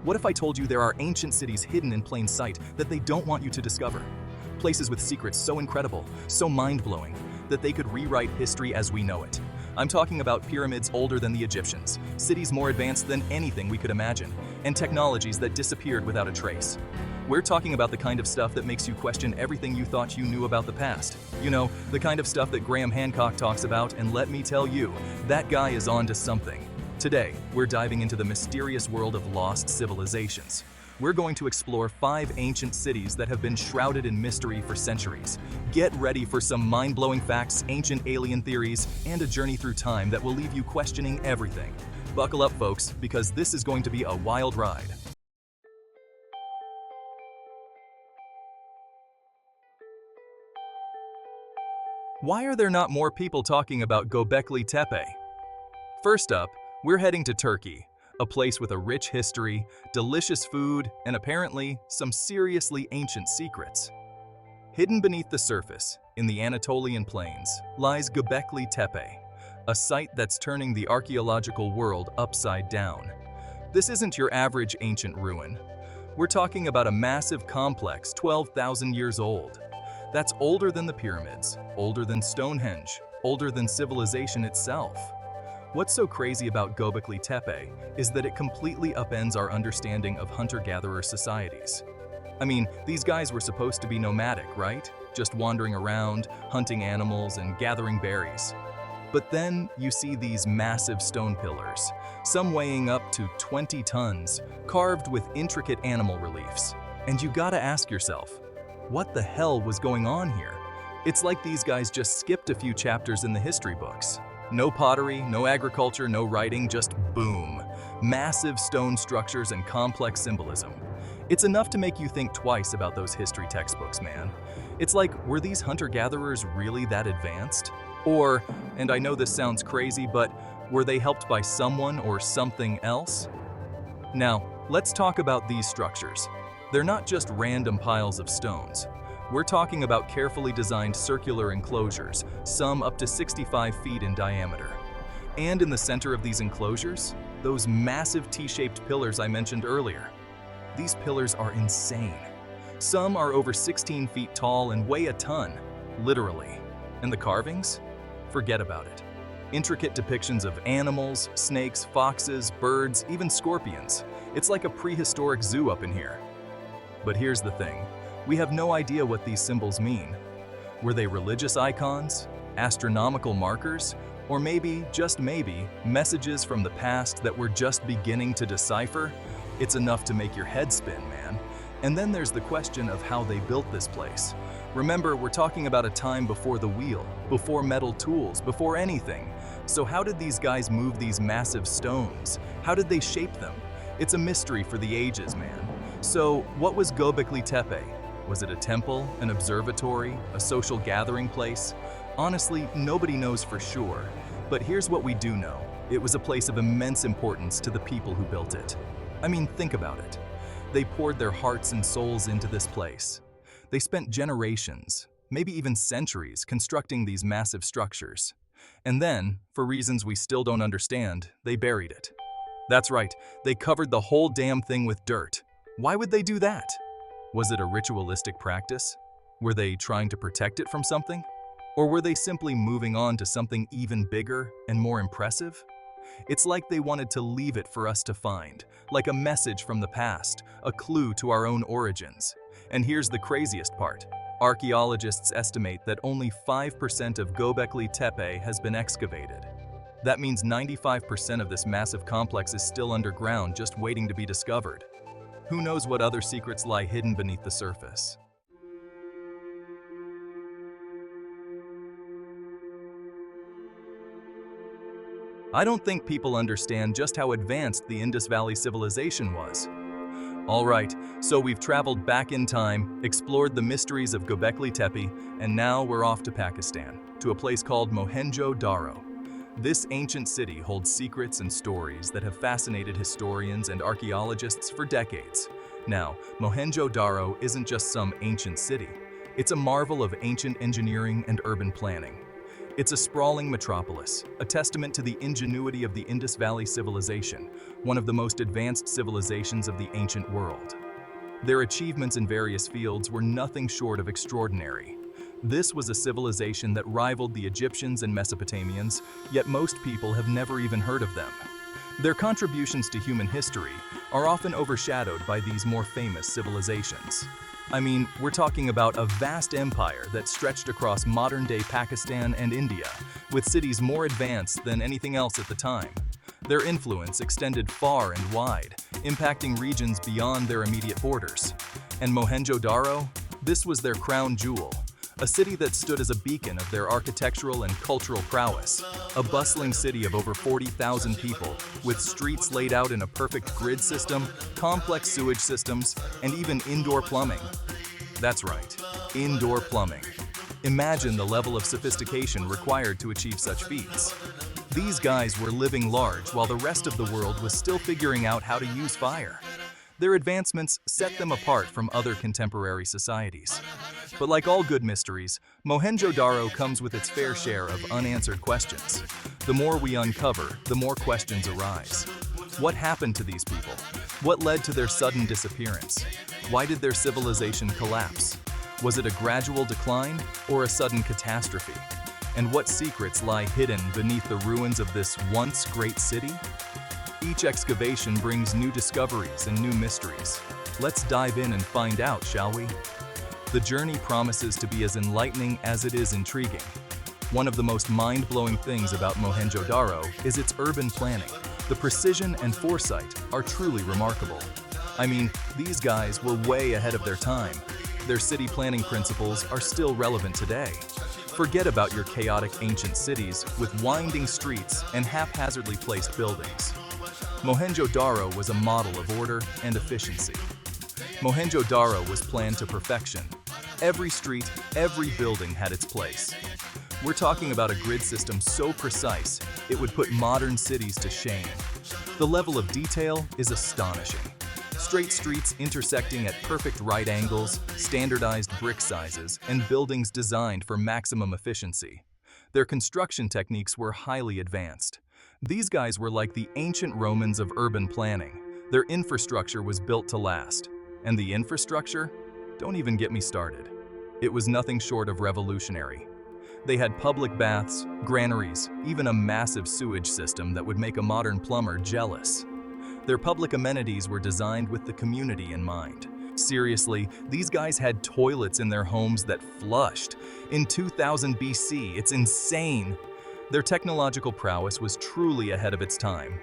What if I told you there are ancient cities hidden in plain sight that they don't want you to discover? Places with secrets so incredible, so mind-blowing, that they could rewrite history as we know it. I'm talking about pyramids older than the Egyptians, cities more advanced than anything we could imagine, and technologies that disappeared without a trace. We're talking about the kind of stuff that makes you question everything you thought you knew about the past. You know, the kind of stuff that Graham Hancock talks about, and let me tell you, that guy is on to something. Today, we're diving into the mysterious world of lost civilizations. We're going to explore 5 ancient cities that have been shrouded in mystery for centuries. Get ready for some mind-blowing facts, ancient alien theories, and a journey through time that will leave you questioning everything. Buckle up, folks, because this is going to be a wild ride. Why are there not more people talking about Göbekli Tepe? First up, we're heading to Turkey, a place with a rich history, delicious food, and apparently some seriously ancient secrets. Hidden beneath the surface, in the Anatolian plains, lies Göbekli Tepe, a site that's turning the archaeological world upside down. This isn't your average ancient ruin. We're talking about a massive complex 12,000 years old. That's older than the pyramids, older than Stonehenge, older than civilization itself. What's so crazy about Göbekli Tepe is that it completely upends our understanding of hunter-gatherer societies. I mean, these guys were supposed to be nomadic, right? Just wandering around, hunting animals, and gathering berries. But then you see these massive stone pillars, some weighing up to 20 tons, carved with intricate animal reliefs. And you gotta ask yourself, what the hell was going on here? It's like these guys just skipped a few chapters in the history books. No pottery, no agriculture, no writing, just boom. Massive stone structures and complex symbolism. It's enough to make you think twice about those history textbooks, man. It's like, were these hunter-gatherers really that advanced? Or, and I know this sounds crazy, but were they helped by someone or something else? Now, let's talk about these structures. They're not just random piles of stones. We're talking about carefully designed circular enclosures, some up to 65 feet in diameter. And in the center of these enclosures, those massive T-shaped pillars I mentioned earlier. These pillars are insane. Some are over 16 feet tall and weigh a ton, literally. And the carvings? Forget about it. Intricate depictions of animals, snakes, foxes, birds, even scorpions. It's like a prehistoric zoo up in here. But here's the thing. We have no idea what these symbols mean. Were they religious icons, astronomical markers, or maybe, just maybe, messages from the past that we're just beginning to decipher? It's enough to make your head spin, man. And then there's the question of how they built this place. Remember, we're talking about a time before the wheel, before metal tools, before anything. So how did these guys move these massive stones? How did they shape them? It's a mystery for the ages, man. So, what was Göbekli Tepe? Was it a temple, an observatory, a social gathering place? Honestly, nobody knows for sure. But here's what we do know. It was a place of immense importance to the people who built it. I mean, think about it. They poured their hearts and souls into this place. They spent generations, maybe even centuries, constructing these massive structures. And then, for reasons we still don't understand, they buried it. That's right, they covered the whole damn thing with dirt. Why would they do that? Was it a ritualistic practice? Were they trying to protect it from something? Or were they simply moving on to something even bigger and more impressive? It's like they wanted to leave it for us to find, like a message from the past, a clue to our own origins. And here's the craziest part. Archaeologists estimate that only 5% of Göbekli Tepe has been excavated. That means 95% of this massive complex is still underground, just waiting to be discovered. Who knows what other secrets lie hidden beneath the surface? I don't think people understand just how advanced the Indus Valley civilization was. All right, so we've traveled back in time, explored the mysteries of Göbekli Tepe, and now we're off to Pakistan, to a place called Mohenjo-Daro. This ancient city holds secrets and stories that have fascinated historians and archaeologists for decades. Now, Mohenjo-Daro isn't just some ancient city. It's a marvel of ancient engineering and urban planning. It's a sprawling metropolis, a testament to the ingenuity of the Indus Valley civilization, one of the most advanced civilizations of the ancient world. Their achievements in various fields were nothing short of extraordinary. This was a civilization that rivaled the Egyptians and Mesopotamians, yet most people have never even heard of them. Their contributions to human history are often overshadowed by these more famous civilizations. I mean, we're talking about a vast empire that stretched across modern-day Pakistan and India, with cities more advanced than anything else at the time. Their influence extended far and wide, impacting regions beyond their immediate borders. And Mohenjo-Daro? This was their crown jewel, a city that stood as a beacon of their architectural and cultural prowess, a bustling city of over 40,000 people, with streets laid out in a perfect grid system, complex sewage systems, and even indoor plumbing. That's right, indoor plumbing. Imagine the level of sophistication required to achieve such feats. These guys were living large while the rest of the world was still figuring out how to use fire. Their advancements set them apart from other contemporary societies. But like all good mysteries, Mohenjo-Daro comes with its fair share of unanswered questions. The more we uncover, the more questions arise. What happened to these people? What led to their sudden disappearance? Why did their civilization collapse? Was it a gradual decline or a sudden catastrophe? And what secrets lie hidden beneath the ruins of this once great city? Each excavation brings new discoveries and new mysteries. Let's dive in and find out, shall we? The journey promises to be as enlightening as it is intriguing. One of the most mind-blowing things about Mohenjo-Daro is its urban planning. The precision and foresight are truly remarkable. I mean, these guys were way ahead of their time. Their city planning principles are still relevant today. Forget about your chaotic ancient cities with winding streets and haphazardly placed buildings. Mohenjo-Daro was a model of order and efficiency. Mohenjo-Daro was planned to perfection. Every street, every building had its place. We're talking about a grid system so precise, it would put modern cities to shame. The level of detail is astonishing. Straight streets intersecting at perfect right angles, standardized brick sizes, and buildings designed for maximum efficiency. Their construction techniques were highly advanced. These guys were like the ancient Romans of urban planning. Their infrastructure was built to last. And the infrastructure? Don't even get me started. It was nothing short of revolutionary. They had public baths, granaries, even a massive sewage system that would make a modern plumber jealous. Their public amenities were designed with the community in mind. Seriously, these guys had toilets in their homes that flushed. In 2000 BC, it's insane. Their technological prowess was truly ahead of its time.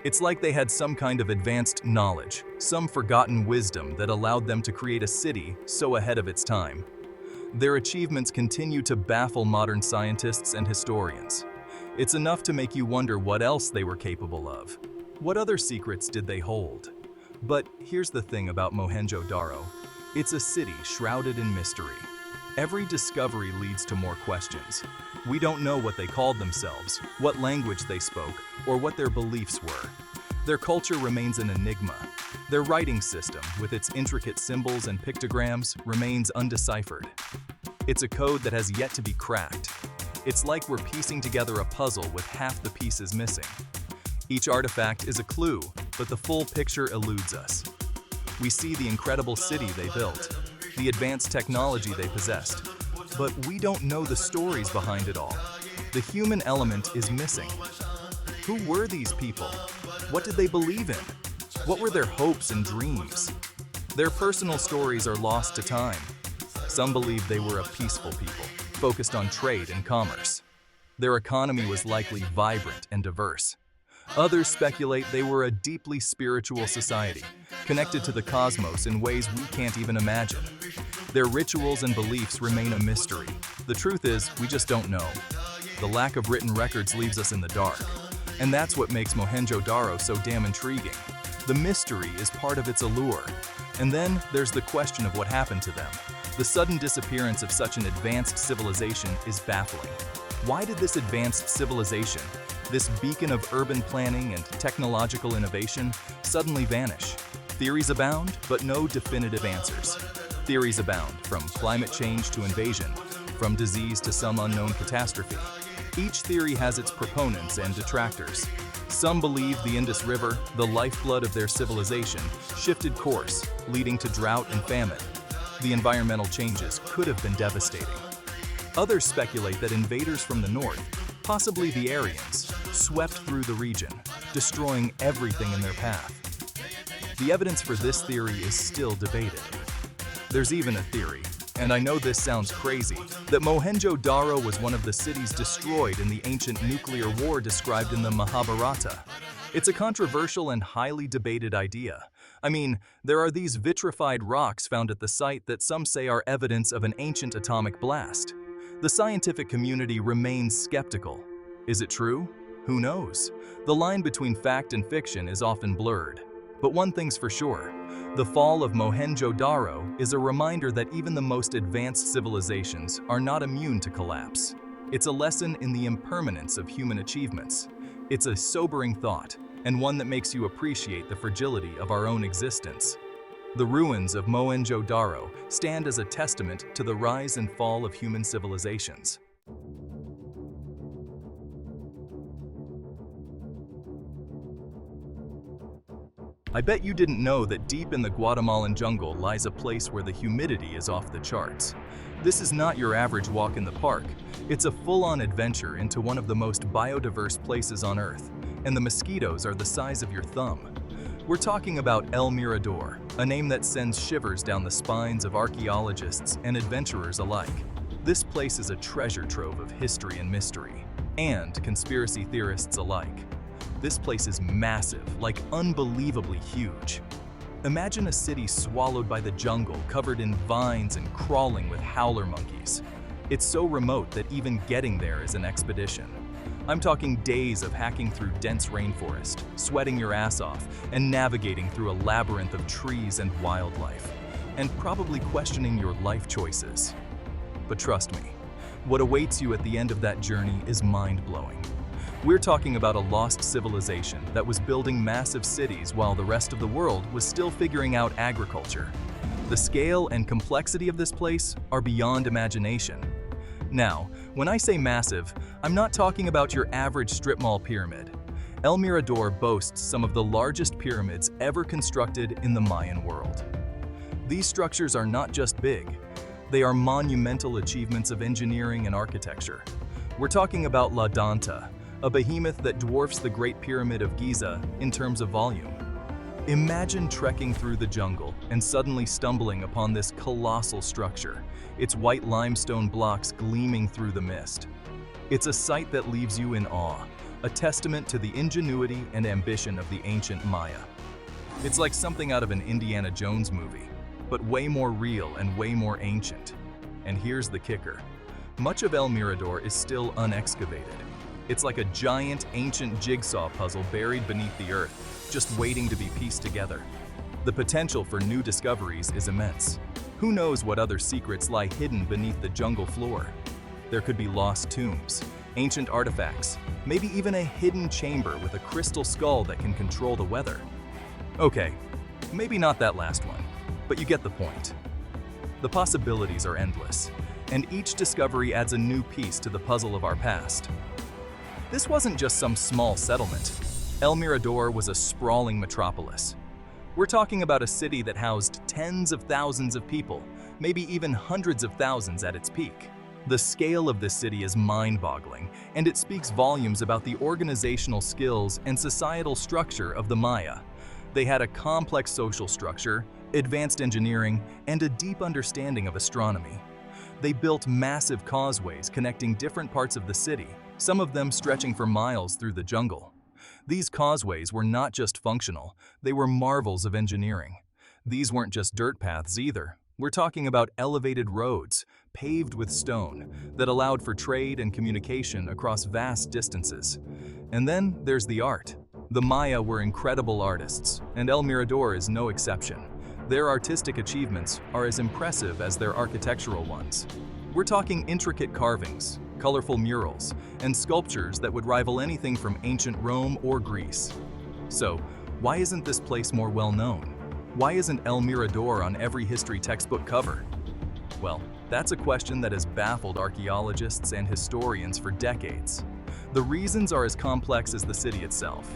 It's like they had some kind of advanced knowledge, some forgotten wisdom that allowed them to create a city so ahead of its time. Their achievements continue to baffle modern scientists and historians. It's enough to make you wonder what else they were capable of. What other secrets did they hold? But here's the thing about Mohenjo-Daro. It's a city shrouded in mystery. Every discovery leads to more questions. We don't know what they called themselves, what language they spoke, or what their beliefs were. Their culture remains an enigma. Their writing system, with its intricate symbols and pictograms, remains undeciphered. It's a code that has yet to be cracked. It's like we're piecing together a puzzle with half the pieces missing. Each artifact is a clue, but the full picture eludes us. We see the incredible city they built, the advanced technology they possessed, but we don't know the stories behind it all. The human element is missing. Who were these people? What did they believe in? What were their hopes and dreams? Their personal stories are lost to time. Some believe they were a peaceful people, focused on trade and commerce. Their economy was likely vibrant and diverse. Others speculate they were a deeply spiritual society, connected to the cosmos in ways we can't even imagine. Their rituals and beliefs remain a mystery. The truth is, we just don't know. The lack of written records leaves us in the dark. And that's what makes Mohenjo-Daro so damn intriguing. The mystery is part of its allure. And then there's the question of what happened to them. The sudden disappearance of such an advanced civilization is baffling. Why did this advanced civilization, this beacon of urban planning and technological innovation, suddenly vanish? Theories abound, but no definitive answers. Theories abound, from climate change to invasion, from disease to some unknown catastrophe. Each theory has its proponents and detractors. Some believe the Indus River, the lifeblood of their civilization, shifted course, leading to drought and famine. The environmental changes could have been devastating. Others speculate that invaders from the north, possibly the Aryans, swept through the region, destroying everything in their path. The evidence for this theory is still debated. There's even a theory, and I know this sounds crazy, that Mohenjo-Daro was one of the cities destroyed in the ancient nuclear war described in the Mahabharata. It's a controversial and highly debated idea. I mean, there are these vitrified rocks found at the site that some say are evidence of an ancient atomic blast. The scientific community remains skeptical. Is it true? Who knows? The line between fact and fiction is often blurred. But one thing's for sure, the fall of Mohenjo-Daro is a reminder that even the most advanced civilizations are not immune to collapse. It's a lesson in the impermanence of human achievements. It's a sobering thought, and one that makes you appreciate the fragility of our own existence. The ruins of Mohenjo-Daro stand as a testament to the rise and fall of human civilizations. I bet you didn't know that deep in the Guatemalan jungle lies a place where the humidity is off the charts. This is not your average walk in the park. It's a full-on adventure into one of the most biodiverse places on Earth, and the mosquitoes are the size of your thumb. We're talking about El Mirador, a name that sends shivers down the spines of archaeologists and adventurers alike. This place is a treasure trove of history and mystery, and conspiracy theorists alike. This place is massive, like unbelievably huge. Imagine a city swallowed by the jungle, covered in vines and crawling with howler monkeys. It's so remote that even getting there is an expedition. I'm talking days of hacking through dense rainforest, sweating your ass off, and navigating through a labyrinth of trees and wildlife, and probably questioning your life choices. But trust me, what awaits you at the end of that journey is mind-blowing. We're talking about a lost civilization that was building massive cities while the rest of the world was still figuring out agriculture. The scale and complexity of this place are beyond imagination. Now, when I say massive, I'm not talking about your average strip mall pyramid. El Mirador boasts some of the largest pyramids ever constructed in the Mayan world. These structures are not just big, they are monumental achievements of engineering and architecture. We're talking about La Danta, a behemoth that dwarfs the Great Pyramid of Giza in terms of volume. Imagine trekking through the jungle and suddenly stumbling upon this colossal structure, its white limestone blocks gleaming through the mist. It's a sight that leaves you in awe, a testament to the ingenuity and ambition of the ancient Maya. It's like something out of an Indiana Jones movie, but way more real and way more ancient. And here's the kicker. Much of El Mirador is still unexcavated. It's like a giant, ancient jigsaw puzzle buried beneath the earth, just waiting to be pieced together. The potential for new discoveries is immense. Who knows what other secrets lie hidden beneath the jungle floor? There could be lost tombs, ancient artifacts, maybe even a hidden chamber with a crystal skull that can control the weather. Okay, maybe not that last one, but you get the point. The possibilities are endless, and each discovery adds a new piece to the puzzle of our past. This wasn't just some small settlement. El Mirador was a sprawling metropolis. We're talking about a city that housed tens of thousands of people, maybe even hundreds of thousands at its peak. The scale of this city is mind-boggling, and it speaks volumes about the organizational skills and societal structure of the Maya. They had a complex social structure, advanced engineering, and a deep understanding of astronomy. They built massive causeways connecting different parts of the city, some of them stretching for miles through the jungle. These causeways were not just functional, they were marvels of engineering. These weren't just dirt paths either. We're talking about elevated roads, paved with stone, that allowed for trade and communication across vast distances. And then there's the art. The Maya were incredible artists, and El Mirador is no exception. Their artistic achievements are as impressive as their architectural ones. We're talking intricate carvings, colorful murals, and sculptures that would rival anything from ancient Rome or Greece. So, why isn't this place more well known? Why isn't El Mirador on every history textbook cover? Well, That's a question that has baffled archaeologists and historians for decades. The reasons are as complex as the city itself.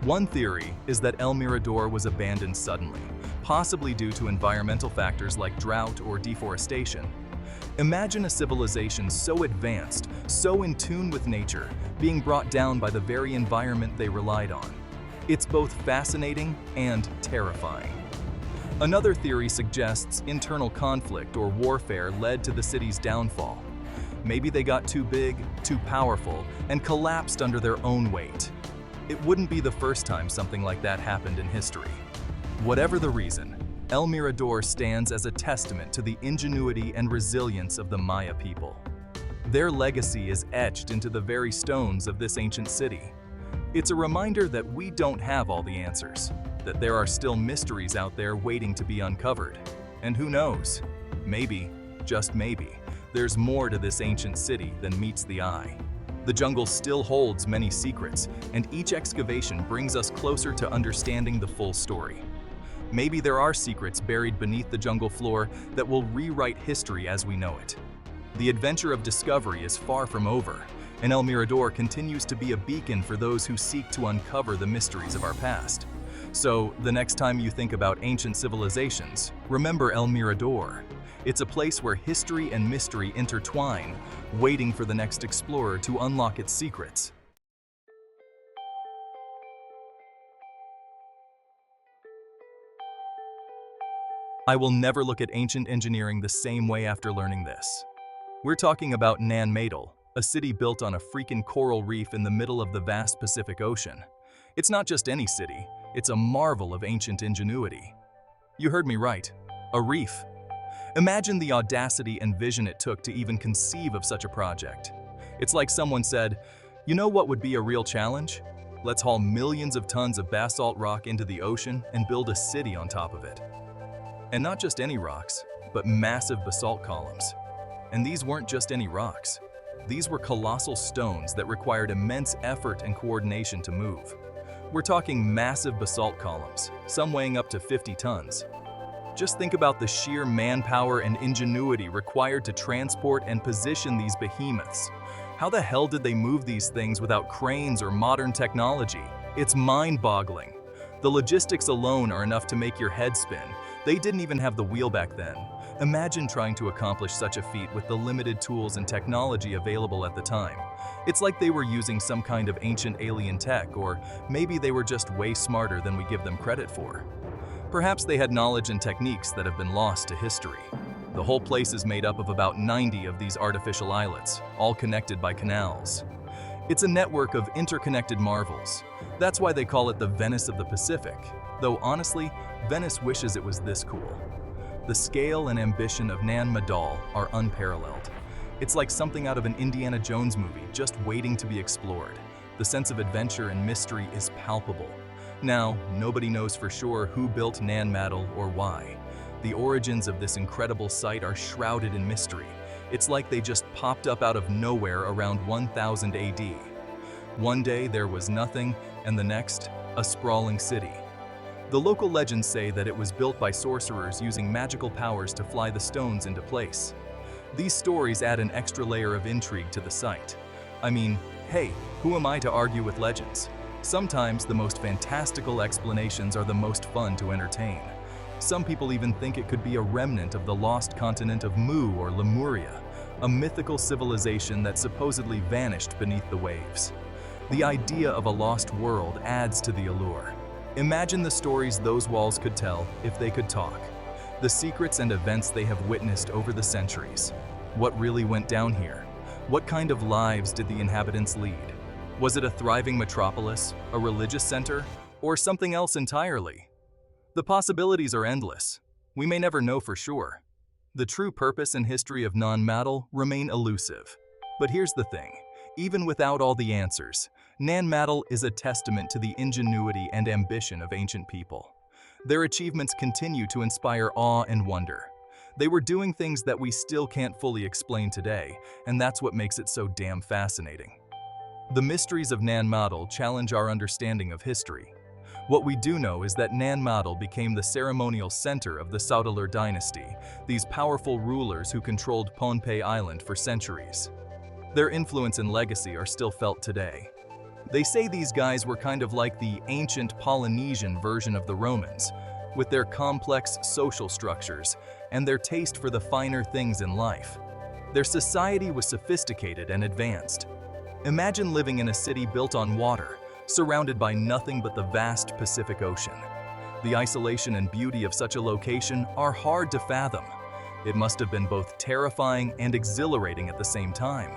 One theory is that El Mirador was abandoned suddenly, possibly due to environmental factors like drought or deforestation. Imagine a civilization so advanced, so in tune with nature, being brought down by the very environment they relied on. It's both fascinating and terrifying. Another theory suggests internal conflict or warfare led to the city's downfall. Maybe they got too big, too powerful, and collapsed under their own weight. It wouldn't be the first time something like that happened in history. Whatever the reason, El Mirador stands as a testament to the ingenuity and resilience of the Maya people. Their legacy is etched into the very stones of this ancient city. It's a reminder that we don't have all the answers, that there are still mysteries out there waiting to be uncovered. And who knows? Maybe, just maybe, there's more to this ancient city than meets the eye. The jungle still holds many secrets, and each excavation brings us closer to understanding the full story. Maybe there are secrets buried beneath the jungle floor that will rewrite history as we know it. The adventure of discovery is far from over, and El Mirador continues to be a beacon for those who seek to uncover the mysteries of our past. So, the next time you think about ancient civilizations, remember El Mirador. It's a place where history and mystery intertwine, waiting for the next explorer to unlock its secrets. I will never look at ancient engineering the same way after learning this. We're talking about Nan Madol, a city built on a freaking coral reef in the middle of the vast Pacific Ocean. It's not just any city, it's a marvel of ancient ingenuity. You heard me right, a reef. Imagine the audacity and vision it took to even conceive of such a project. It's like someone said, you know what would be a real challenge? Let's haul millions of tons of basalt rock into the ocean and build a city on top of it. And not just any rocks, but massive basalt columns. And these weren't just any rocks. These were colossal stones that required immense effort and coordination to move. We're talking massive basalt columns, some weighing up to 50 tons. Just think about the sheer manpower and ingenuity required to transport and position these behemoths. How the hell did they move these things without cranes or modern technology? It's mind-boggling. The logistics alone are enough to make your head spin. They didn't even have the wheel back then. Imagine trying to accomplish such a feat with the limited tools and technology available at the time. It's like they were using some kind of ancient alien tech, or maybe they were just way smarter than we give them credit for. Perhaps they had knowledge and techniques that have been lost to history. The whole place is made up of about 90 of these artificial islets, all connected by canals. It's a network of interconnected marvels. That's why they call it the Venice of the Pacific, though honestly, Venice wishes it was this cool. The scale and ambition of Nan Madol are unparalleled. It's like something out of an Indiana Jones movie just waiting to be explored. The sense of adventure and mystery is palpable. Now, nobody knows for sure who built Nan Madol or why. The origins of this incredible site are shrouded in mystery. It's like they just popped up out of nowhere around 1000 AD. One day there was nothing, and the next, a sprawling city. The local legends say that it was built by sorcerers using magical powers to fly the stones into place. These stories add an extra layer of intrigue to the site. I mean, hey, who am I to argue with legends? Sometimes the most fantastical explanations are the most fun to entertain. Some people even think it could be a remnant of the lost continent of Mu or Lemuria, a mythical civilization that supposedly vanished beneath the waves. The idea of a lost world adds to the allure. Imagine the stories those walls could tell if they could talk. The secrets and events they have witnessed over the centuries. What really went down here? What kind of lives did the inhabitants lead? Was it a thriving metropolis, a religious center, or something else entirely? The possibilities are endless. We may never know for sure. The true purpose and history of Nan Madol remain elusive. But here's the thing. Even without all the answers, Nan Madol is a testament to the ingenuity and ambition of ancient people. Their achievements continue to inspire awe and wonder. They were doing things that we still can't fully explain today, and that's what makes it so damn fascinating. The mysteries of Nan Madol challenge our understanding of history. What we do know is that Nan Madol became the ceremonial center of the Saudalur dynasty, these powerful rulers who controlled Pohnpei Island for centuries. Their influence and legacy are still felt today. They say these guys were kind of like the ancient Polynesian version of the Romans, with their complex social structures and their taste for the finer things in life. Their society was sophisticated and advanced. Imagine living in a city built on water, surrounded by nothing but the vast Pacific Ocean. The isolation and beauty of such a location are hard to fathom. It must have been both terrifying and exhilarating at the same time.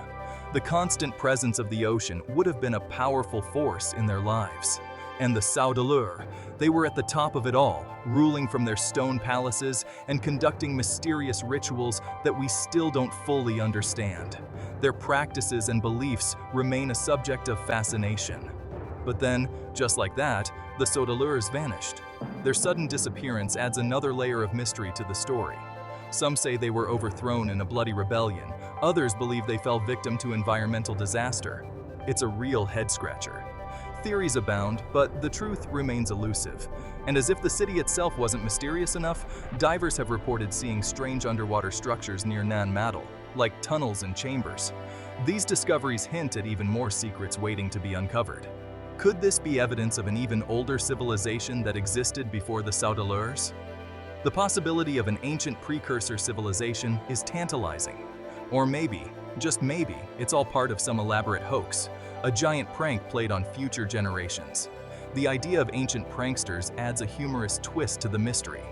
The constant presence of the ocean would have been a powerful force in their lives. And the Saudalur, they were at the top of it all, ruling from their stone palaces and conducting mysterious rituals that we still don't fully understand. Their practices and beliefs remain a subject of fascination. But then, just like that, the Saudalurs vanished. Their sudden disappearance adds another layer of mystery to the story. Some say they were overthrown in a bloody rebellion. Others believe they fell victim to environmental disaster. It's a real head-scratcher. Theories abound, but the truth remains elusive. And as if the city itself wasn't mysterious enough, divers have reported seeing strange underwater structures near Nan Madol, like tunnels and chambers. These discoveries hint at even more secrets waiting to be uncovered. Could this be evidence of an even older civilization that existed before the Saudalurs? The possibility of an ancient precursor civilization is tantalizing. Or maybe, just maybe, it's all part of some elaborate hoax, a giant prank played on future generations. The idea of ancient pranksters adds a humorous twist to the mystery.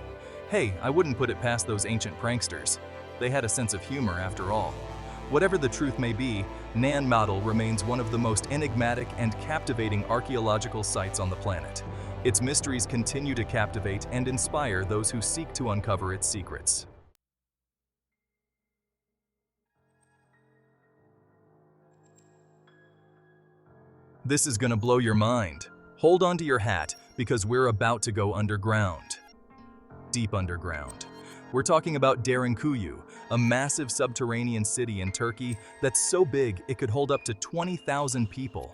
Hey, I wouldn't put it past those ancient pranksters. They had a sense of humor after all. Whatever the truth may be, Nan Madol remains one of the most enigmatic and captivating archaeological sites on the planet. Its mysteries continue to captivate and inspire those who seek to uncover its secrets. This is gonna blow your mind. Hold on to your hat because we're about to go underground. Deep underground. We're talking about Derinkuyu, a massive subterranean city in Turkey that's so big it could hold up to 20,000 people.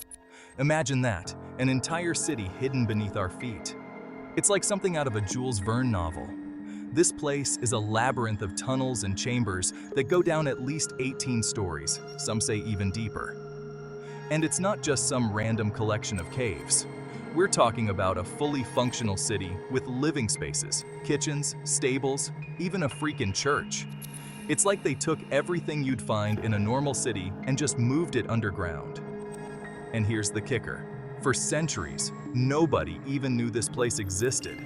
Imagine that, an entire city hidden beneath our feet. It's like something out of a Jules Verne novel. This place is a labyrinth of tunnels and chambers that go down at least 18 stories, some say even deeper. And it's not just some random collection of caves. We're talking about a fully functional city with living spaces, kitchens, stables, even a freaking church. It's like they took everything you'd find in a normal city and just moved it underground. And here's the kicker. For centuries, nobody even knew this place existed.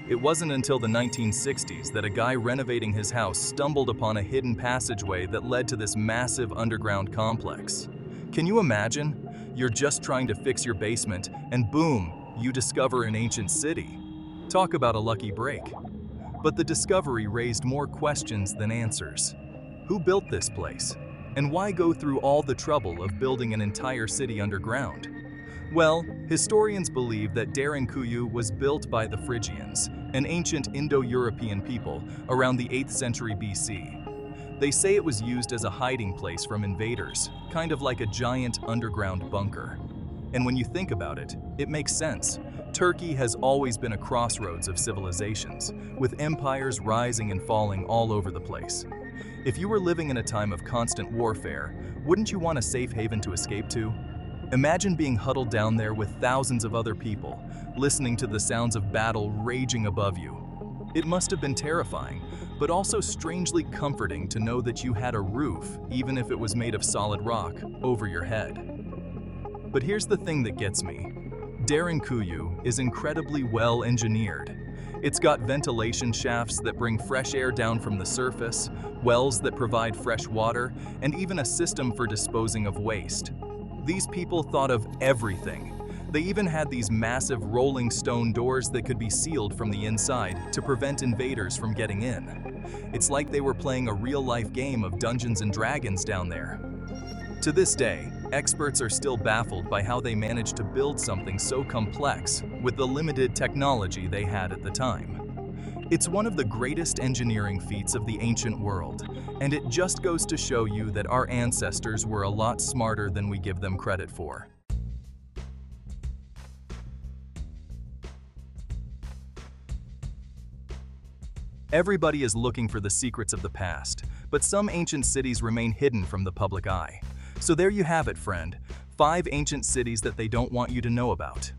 It wasn't until the 1960s that a guy renovating his house stumbled upon a hidden passageway that led to this massive underground complex. Can you imagine? You're just trying to fix your basement, and boom, you discover an ancient city. Talk about a lucky break. But the discovery raised more questions than answers. Who built this place? And why go through all the trouble of building an entire city underground? Well, historians believe that Derinkuyu was built by the Phrygians, an ancient Indo-European people, around the 8th century BC. They say it was used as a hiding place from invaders, kind of like a giant underground bunker. And when you think about it, it makes sense. Turkey has always been a crossroads of civilizations, with empires rising and falling all over the place. If you were living in a time of constant warfare, wouldn't you want a safe haven to escape to? Imagine being huddled down there with thousands of other people, listening to the sounds of battle raging above you. It must have been terrifying, but also strangely comforting to know that you had a roof, even if it was made of solid rock, over your head. But here's the thing that gets me. Derinkuyu is incredibly well engineered. It's got ventilation shafts that bring fresh air down from the surface, wells that provide fresh water, and even a system for disposing of waste. These people thought of everything. They even had these massive rolling stone doors that could be sealed from the inside to prevent invaders from getting in. It's like they were playing a real-life game of Dungeons and Dragons down there. To this day, experts are still baffled by how they managed to build something so complex with the limited technology they had at the time. It's one of the greatest engineering feats of the ancient world, and it just goes to show you that our ancestors were a lot smarter than we give them credit for. Everybody is looking for the secrets of the past, but some ancient cities remain hidden from the public eye. So there you have it, friend. 5 ancient cities that they don't want you to know about.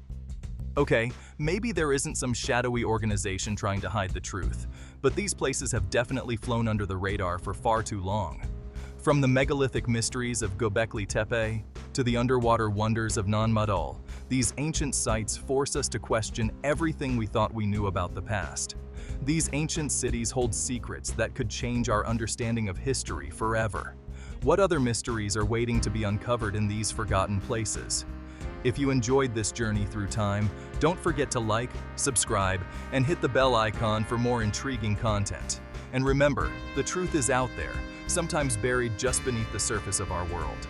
Okay, maybe there isn't some shadowy organization trying to hide the truth, but these places have definitely flown under the radar for far too long. From the megalithic mysteries of Göbekli Tepe to the underwater wonders of Nan Madol, these ancient sites force us to question everything we thought we knew about the past. These ancient cities hold secrets that could change our understanding of history forever. What other mysteries are waiting to be uncovered in these forgotten places? If you enjoyed this journey through time, don't forget to like, subscribe, and hit the bell icon for more intriguing content. And remember, the truth is out there, sometimes buried just beneath the surface of our world.